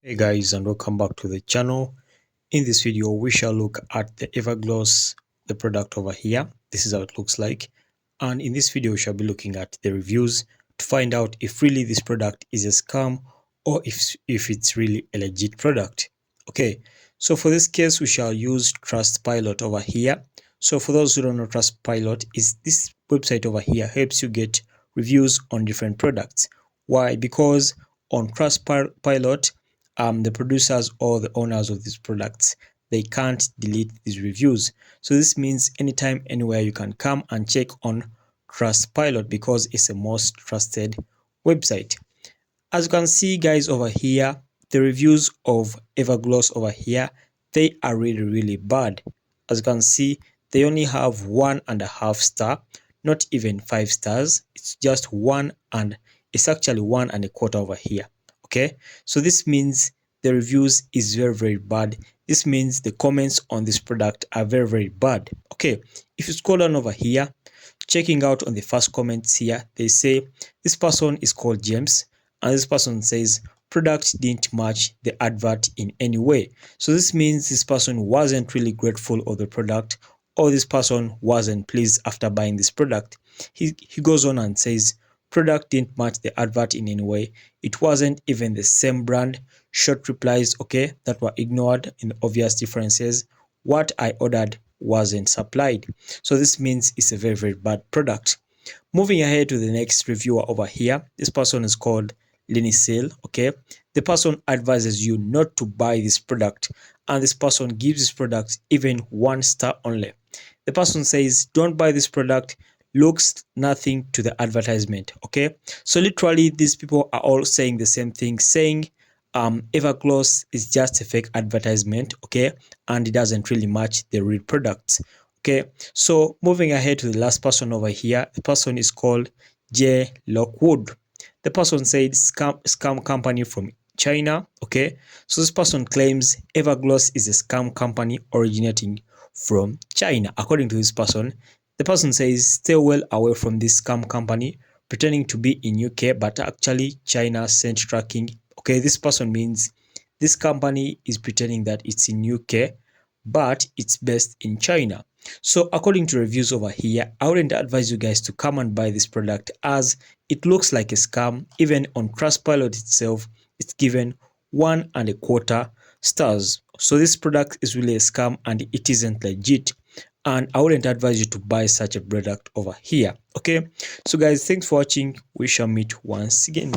Hey guys, and welcome back to the channel. In this video we shall look at the Evergloss, the product over here. This is how it looks like, and in this video we shall be looking at the reviews to find out if really this product is a scam or if it's really a legit product. Okay, so for this case we shall use Trustpilot over here. So for those who don't know, Trustpilot is this website over here, helps you get reviews on different products. Why? Because on Trustpilot, the producers or the owners of these products, they can't delete these reviews. So this means anytime, anywhere, you can come and check on Trustpilot because it's the most trusted website. As you can see guys over here, the reviews of Evergloss over here, they are really bad. As you can see, they only have 1.5 star, not even 5 stars. It's just one, and it's actually 1.25 over here. Okay, so this means the reviews is very bad. This means the comments on this product are very bad. Okay, if you scroll down over here, checking out on the first comments here, they say this person is called James, and this person says product didn't match the advert in any way. So this means this person wasn't really grateful of the product, or this person wasn't pleased after buying this product. He goes on and says product didn't match the advert in any way. It wasn't even the same brand. Short replies, okay, that were ignored in the obvious differences. What I ordered wasn't supplied. So this means it's a very bad product. Moving ahead to the next reviewer over here, this person is called Lenny Sale. Okay, the person advises you not to buy this product, and this person gives this product even 1 star only. The person says don't buy this product, looks nothing to the advertisement. Okay, so literally these people are all saying the same thing, saying Evergloss is just a fake advertisement, okay, and it doesn't really match the real products. Okay, so moving ahead to the last person over here, the person is called J Lockwood. The person said scam company from China. Okay, so this person claims Evergloss is a scam company originating from China. According to this person, the person says stay well away from this scam company, pretending to be in UK but actually China sent tracking. Okay, this person means this company is pretending that it's in UK but it's based in China. So according to reviews over here, I wouldn't advise you guys to come and buy this product as it looks like a scam. Even on Trustpilot itself, it's given 1.25 stars. So this product is really a scam and it isn't legit, and I wouldn't advise you to buy such a product over here. Okay, so guys, thanks for watching. We shall meet once again.